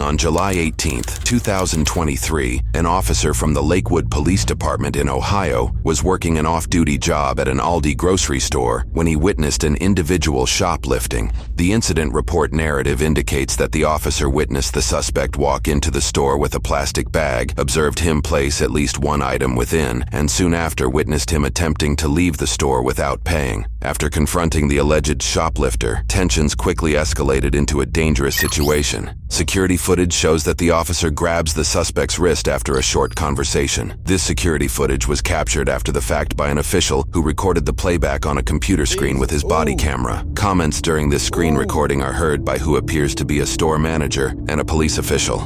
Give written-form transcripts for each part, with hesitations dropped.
On July 18, 2023, an officer from the Lakewood Police Department in Ohio was working an off-duty job at an Aldi grocery store when he witnessed an individual shoplifting. The incident report narrative indicates that the officer witnessed the suspect walk into the store with a plastic bag, observed him place at least one item within, and soon after witnessed him attempting to leave the store without paying. After confronting the alleged shoplifter, tensions quickly escalated into a dangerous situation. Security footage shows that the officer grabs the suspect's wrist after a short conversation. This security footage was captured after the fact by an official who recorded the playback on a computer screen with his body camera. Comments during this screen recording are heard by who appears to be a store manager and a police official.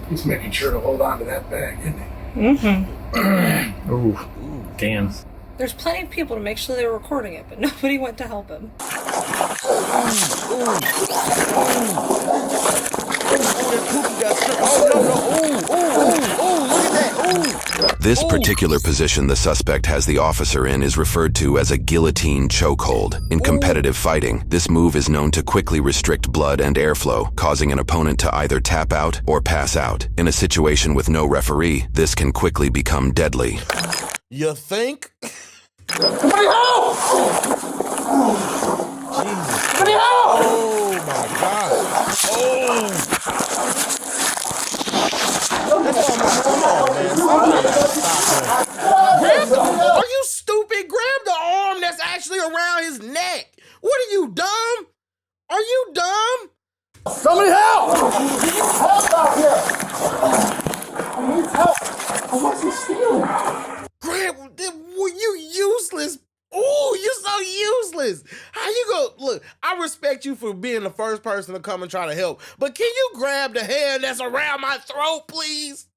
He's making sure to hold on to that bag, isn't he? Mm-hmm. Ooh, damn. There's plenty of people to make sure they were recording it, but nobody went to help him. This particular position the suspect has the officer in is referred to as a guillotine chokehold. In competitive fighting, this move is known to quickly restrict blood and airflow, causing an opponent to either tap out or pass out. In a situation with no referee, this can quickly become deadly. You think? Somebody help! Jesus. Somebody help! Oh my God. Oh. Are you stupid? Grab the arm that's actually around his neck. What are you, dumb? Are you dumb? Somebody help! I need help out here! I need help! I wasn't stealing. Grab, you useless. Ooh, you're so useless. How you go? Look, I respect you for being the first person to come and try to help, but can you grab the hand that's around my throat, please?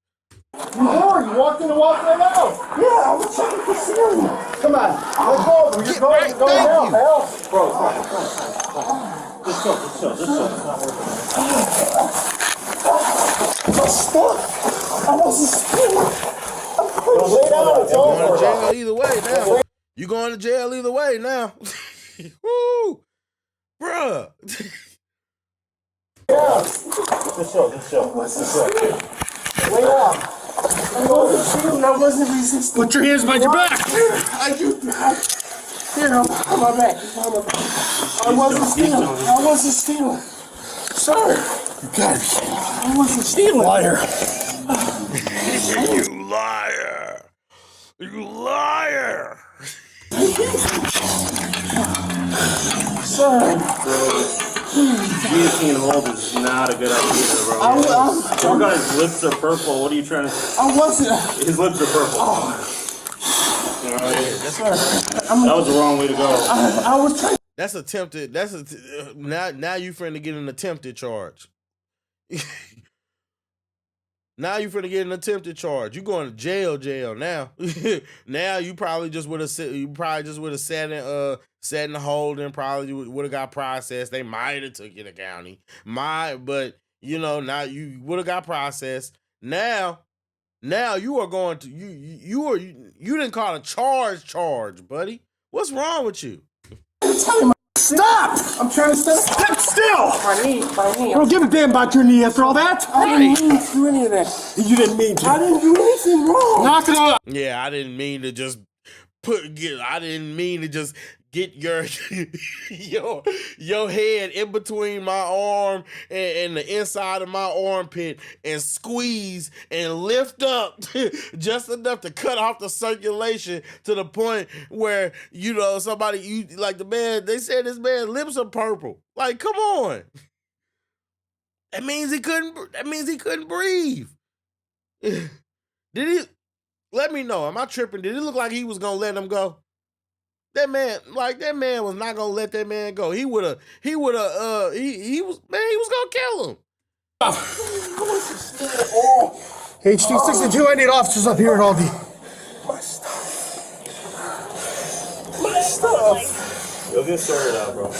You walked in and walked right out. Yeah, I was checking for stealing. Come on, let's go over. You're going to help. Bro, come on. Just chill. It's not working. I'm stuck. I wasn't stealing. You're going to jail either way now. You going to jail either way now. Woo! Bruh. Yeah. Just chill. Lay down. I wasn't resisting. Put your hands behind your back. Here, on my back. I wasn't stealing. Sorry. You gotta be kidding. I wasn't stealing. Liar. You liar. You liar. Sorry. Guillotine hold is not a good idea, bro. Some guy's lips are purple. What are you trying to say? I wasn't. His lips are purple. That was the wrong way to go. I was trying. That's attempted. Now you finna get an attempted charge. Now you finna get an attempted charge. You going to jail now. Now you probably just would have sat in hold and probably would have got processed. They might have took you to county. But you know, now you would have got processed. Now you are going to you didn't call a charge, buddy. What's wrong with you? Stop! I'm trying to stop. Step still! My knee. I don't give a damn about your knee after all that. I didn't mean to do any of that. You didn't mean to. I didn't do anything wrong. Knock it off. Yeah, I didn't mean to just get your your head in between my arm and the inside of my armpit and squeeze and lift up just enough to cut off the circulation to the point where, you know, they said this man's lips are purple. Like, come on. That means he couldn't breathe. Did he? Let me know. Am I tripping? Did it look like he was gonna let him go? That man was not gonna let that man go. He was gonna kill him. HD 62, I need officers up here at Aldi. My stuff. You'll get sorted out, bro. I'm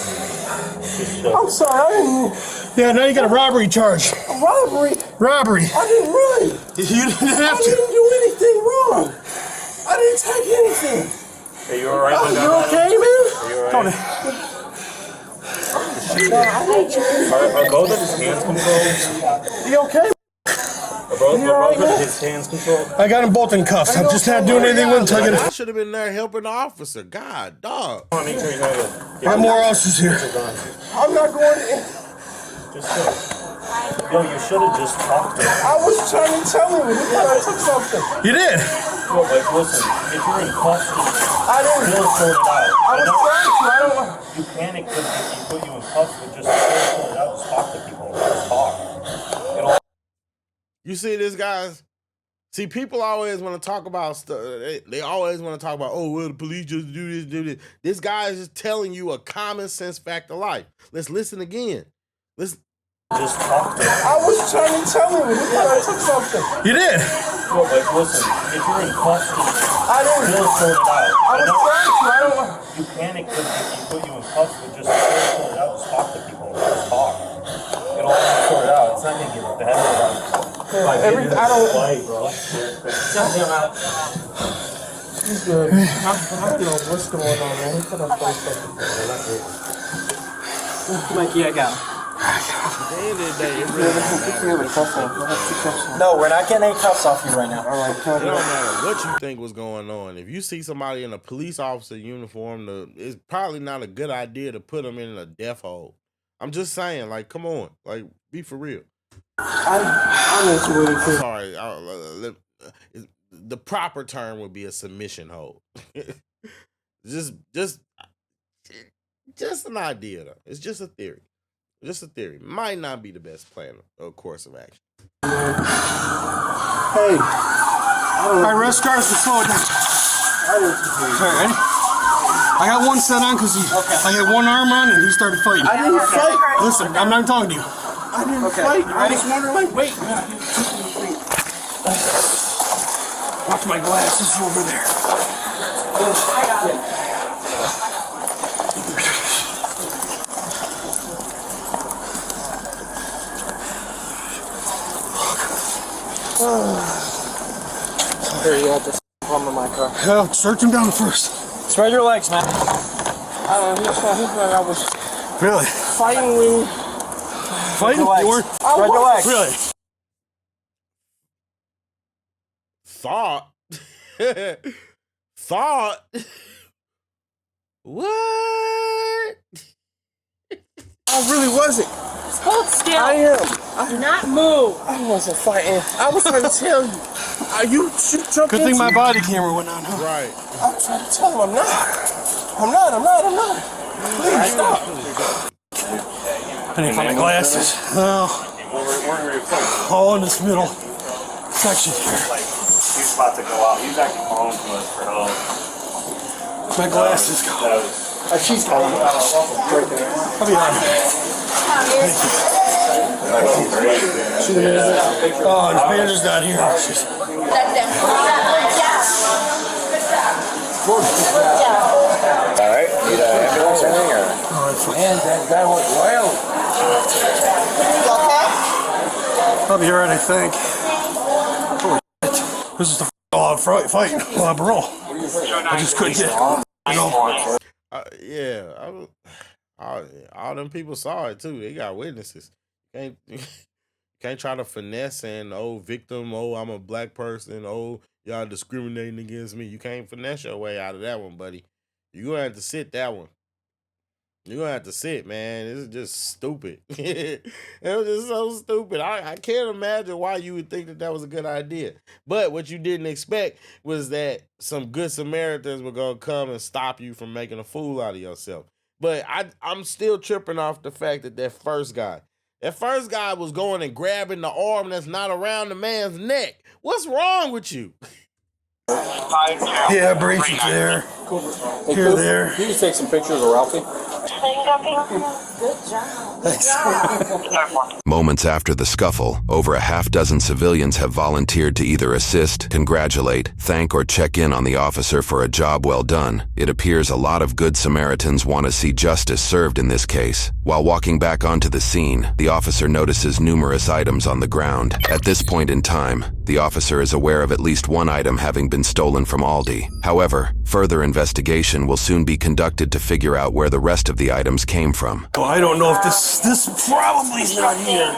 sorry, I didn't. Yeah, now you got a robbery charge. A robbery? Robbery. I didn't run. You didn't have I to. didn't do anything wrong. I didn't take anything. Hey, you alright? You okay, man? Are you alright? Are both of his hands controlled? You okay? Are both of his hands controlled? I got them both in cuffs. I'm just not doing anything with them until I get I should have been there helping the officer. God, dog. I want to make sure you know I got more officers here. I'm not going in. Just yo, you should have just talked to him. I was trying to tell him. He thought I took something. You did. No, like, listen, if you're in cuffs, I didn't. still sort it out. I was trying to. I don't know. You panic because if you put you in cuffs, but just still sort it out. Just talk to people. Just talk. You know? You see this, guys? See, people always want to talk about stuff. They always want to talk about, oh, well, the police just do this, do this. This guy is just telling you a common sense fact of life. Let's listen again. Let's Just talk to him. I was trying to tell him. He thought I took something. You did. No, like, listen, if you're in cuffs, I didn't. still sort it out. I was trying to. I don't know. You panic because if you put you in cuffs, but just still sort it out. Just talk to people. Just talk. It'll all sort it out. It's not gonna get better. I don't. Fight, bro. He's good. I don't know what's going on, man. He put up something. Mikey, I got him. At the end of the day, it really don't matter. No, we're not getting any cuffs off you right now. All right, It don't matter what you think was going on. If you see somebody in a police officer uniform, it's probably not a good idea to put them in a death hold. I'm just saying, like, come on, like, be for real. I'm into it. Sorry, the proper term would be a submission hold. just an idea, though. It's just a theory. Just a theory. Might not be the best plan or course of action. Hey. All right, rest guards, we're slowing down. All right, ready? I got one set on because I had one arm on and he started fighting. I didn't fight. Listen, I'm not talking to you. I didn't fight. I was wondering, like, wait. Watch my glasses over there. Here, you got this plumb in my car. Hell, search him down first. Spread your legs, man. I don't know. He thought I was Really? fighting with. Fighting? You weren't? Spread your legs. Really? Thought? Thought? What? I really wasn't. Hold still. I am. Do not move. I wasn't fighting. I was trying to tell you. You jumped Good thing my body camera went on, huh? Right. I'm trying to tell him I'm not. I'm not. Please stop. I didn't find my glasses. Well, all in this middle section here. He's about to go out. He's actually calling to us for help. My glasses go. She's calling. I'll be on. Oh, the manager's not here. Alright, need an ambulance or anything? Man, that guy went wild. I'll be alright, I think. Holy shit. This is the fight. Well, bro. I just couldn't get it. You know? All them people saw it too. They got witnesses. Can't try to finesse and victim, I'm a black person, y'all discriminating against me. You can't finesse your way out of that one, buddy. You're gonna have to sit that one. You're gonna have to sit, man. This is just stupid. It was just so stupid. I can't imagine why you would think that was a good idea. But what you didn't expect was that some good Samaritans were gonna come and stop you from making a fool out of yourself. But I'm still tripping off the fact that first guy was going and grabbing the arm that's not around the man's neck. What's wrong with you? Yeah, brace it there. Here, there. Can you take some pictures of Ralphie? Good job. Moments after the scuffle, over a half-dozen civilians have volunteered to either assist, congratulate, thank, or check in on the officer for a job well done. It appears a lot of good Samaritans want to see justice served in this case. While walking back onto the scene, the officer notices numerous items on the ground. At this point in time, the officer is aware of at least one item having been stolen from Aldi. However, further investigation will soon be conducted to figure out where the rest of the items items came from. Well, I don't know if this probably is not here.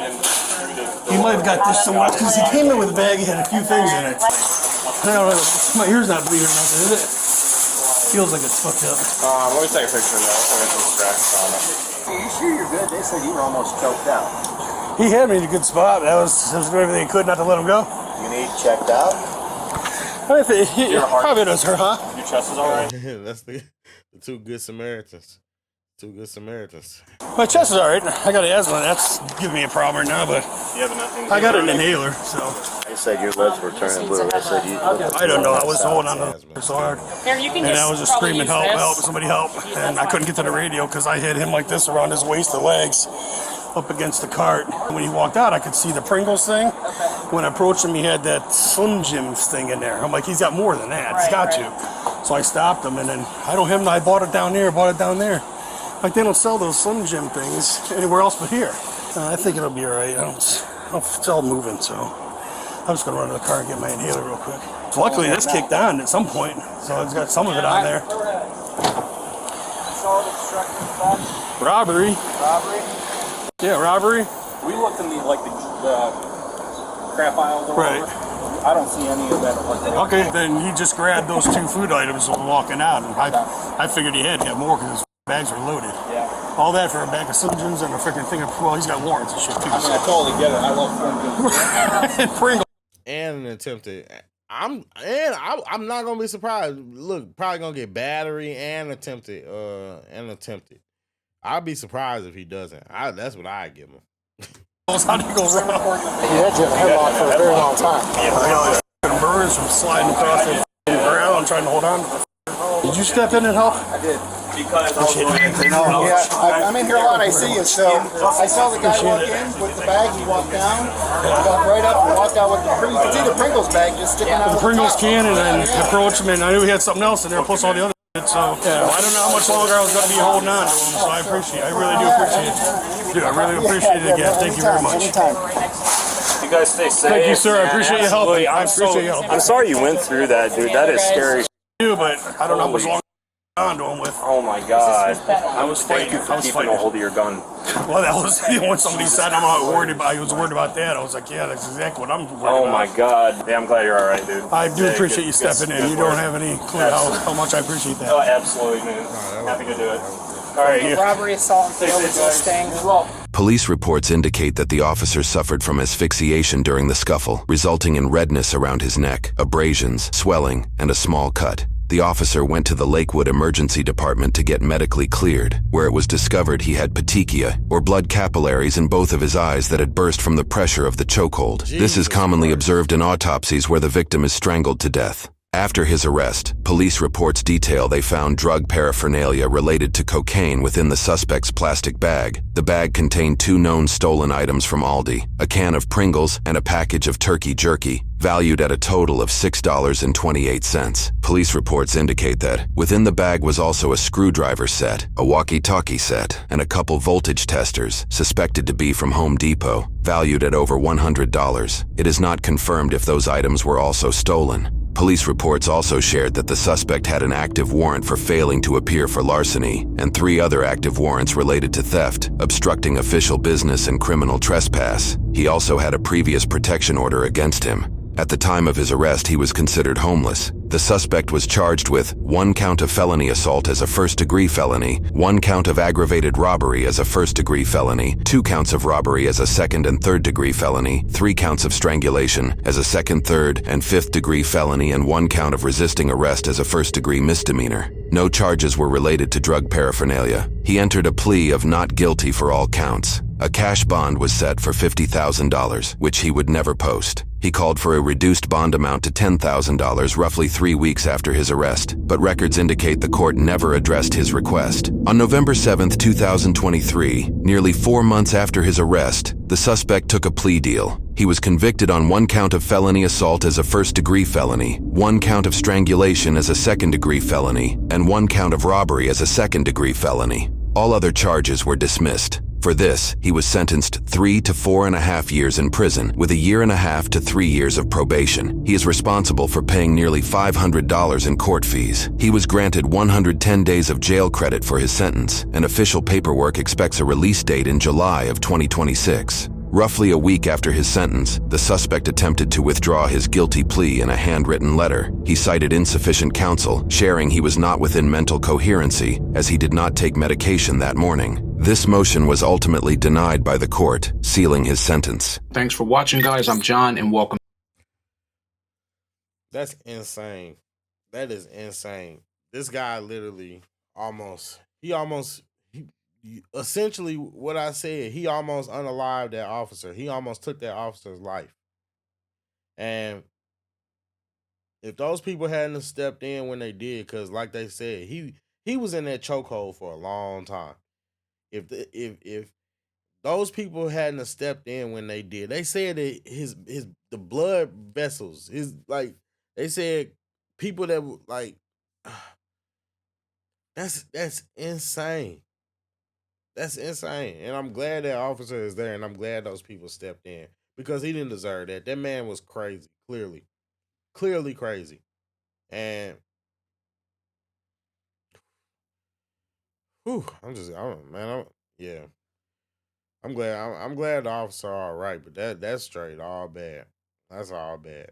He might have got this somewhere because he came in with a bag. He had a few things in it. I don't know. My ear's not bleeding or nothing, is it? Feels like it's fucked up. Let me take a picture of that. I'll some scratches on it. Are you sure you're good? They said you were almost choked out. He had me in a good spot. That was doing everything he could not to let him go. You need checked out? I think it probably does hurt, huh? Your chest is all right? That's the two good Samaritans. Two good Samaritans. My chest is all right. I got asthma. That's giving me a problem right now, but I got an inhaler, so. They said your lips were turning blue. They said you. I don't know. I was holding on to it so hard. Here, you can And just I was just probably screaming, use help, this. help, somebody help. And I couldn't get to the radio because I had him like this around his waist and legs up against the cart. When he walked out, I could see the Pringles thing. When I approached him, he had that Slim Jims thing in there. I'm like, he's got more than that. He's got to. So I stopped him, and then I bought it down there, Like, they don't sell those Slim Jim things anywhere else but here. I think it'll be all right. It's all moving, so I'm just going to run to the car and get my inhaler real quick. Luckily, this kicked on at some point, so it's got some of it on there. Robbery. Yeah, robbery. We looked in the crap aisles or whatever. I don't see any of that. Okay, then he just grabbed those 2 food items walking out, and I figured he had to have more because his bags were loaded. Yeah. All that for a bag of Slim Jims and a freaking thing of, well, he's got warrants and shit too. I mean, I totally get it. I love Slim Jims. Pringles. And an attempted. I'm not gonna be surprised. Look, probably gonna get battery and attempted. I'd be surprised if he doesn't. That's what I give him. How do you go wrong? He had you in a headlock for a very long time. I know the burns from sliding across the ground trying to hold on to the. Did you step in and help? I did. Because I'm in here a lot. I see you. So I saw the guy walk in with the bag. He walked down, got right up, and walked out with the Pringles. You could see the Pringles bag just sticking out. The Pringles can, and then approached him, and I knew he had something else in there, plus all the other shit. So yeah, I don't know how much longer I was going to be holding on to him. So I really do appreciate it. Dude, I really appreciate it again. Thank you very much. you guys stay safe. Thank you, sir. I appreciate your help. Absolutely. I appreciate your help. I'm sorry you went through that, dude. That is scary. But I don't know how much longer I'm on to him with. Oh my God. I was fighting. I was keeping a hold of your gun. Well, that was when somebody said I was worried about that. I was like, yeah, that's exactly what I'm worried about. Oh my God. Yeah, I'm glad you're all right, dude. I do appreciate you stepping in. You don't have any clue how much I appreciate that. Oh, absolutely, man. Happy to do it. All right. Robbery, assault, and failed sting. Police reports indicate that the officer suffered from asphyxiation during the scuffle, resulting in redness around his neck, abrasions, swelling, and a small cut. The officer went to the Lakewood Emergency Department to get medically cleared, where it was discovered he had petechia, or blood capillaries in both of his eyes that had burst from the pressure of the chokehold. This is commonly observed in autopsies where the victim is strangled to death. After his arrest, police reports detail they found drug paraphernalia related to cocaine within the suspect's plastic bag. The bag contained 2 known stolen items from Aldi, a can of Pringles and a package of turkey jerky, valued at a total of $6.28. Police reports indicate that within the bag was also a screwdriver set, a walkie-talkie set, and a couple voltage testers, suspected to be from Home Depot, valued at over $100. It is not confirmed if those items were also stolen. Police reports also shared that the suspect had an active warrant for failing to appear for larceny and 3 other active warrants related to theft, obstructing official business, and criminal trespass. He also had a previous protection order against him. At the time of his arrest, he was considered homeless. The suspect was charged with 1 count of felony assault as a first-degree felony, 1 count of aggravated robbery as a first-degree felony, 2 counts of robbery as a second- and third-degree felony, 3 counts of strangulation as a second-, third-, and fifth-degree felony, and 1 count of resisting arrest as a first-degree misdemeanor. No charges were related to drug paraphernalia. He entered a plea of not guilty for all counts. A cash bond was set for $50,000, which he would never post. He called for a reduced bond amount to $10,000 roughly 3 weeks after his arrest, but records indicate the court never addressed his request. On November 7, 2023, nearly 4 months after his arrest, the suspect took a plea deal. He was convicted on 1 count of felony assault as a first-degree felony, 1 count of strangulation as a second-degree felony, and 1 count of robbery as a second-degree felony. All other charges were dismissed. For this, he was sentenced 3 to 4.5 years in prison with 1.5 to 3 years of probation. He is responsible for paying nearly $500 in court fees. He was granted 110 days of jail credit for his sentence, and official paperwork expects a release date in July of 2026. Roughly a week after his sentence, the suspect attempted to withdraw his guilty plea in a handwritten letter. He cited insufficient counsel, sharing he was not within mental coherency as he did not take medication that morning. This motion was ultimately denied by the court, sealing his sentence. Thanks for watching, guys. I'm John, and welcome. That's insane. That is insane. This guy literally essentially what I said, he almost unalived that officer. He almost took that officer's life. And if those people hadn't stepped in when they did, because like they said, he was in that chokehold for a long time. If those people hadn't stepped in when they did, they said that the blood vessels, they said people that like that's insane. That's insane. And I'm glad that officer is there, and I'm glad those people stepped in because he didn't deserve that. That man was crazy, clearly crazy. And I'm glad the officer all right, but that's straight all bad. That's all bad.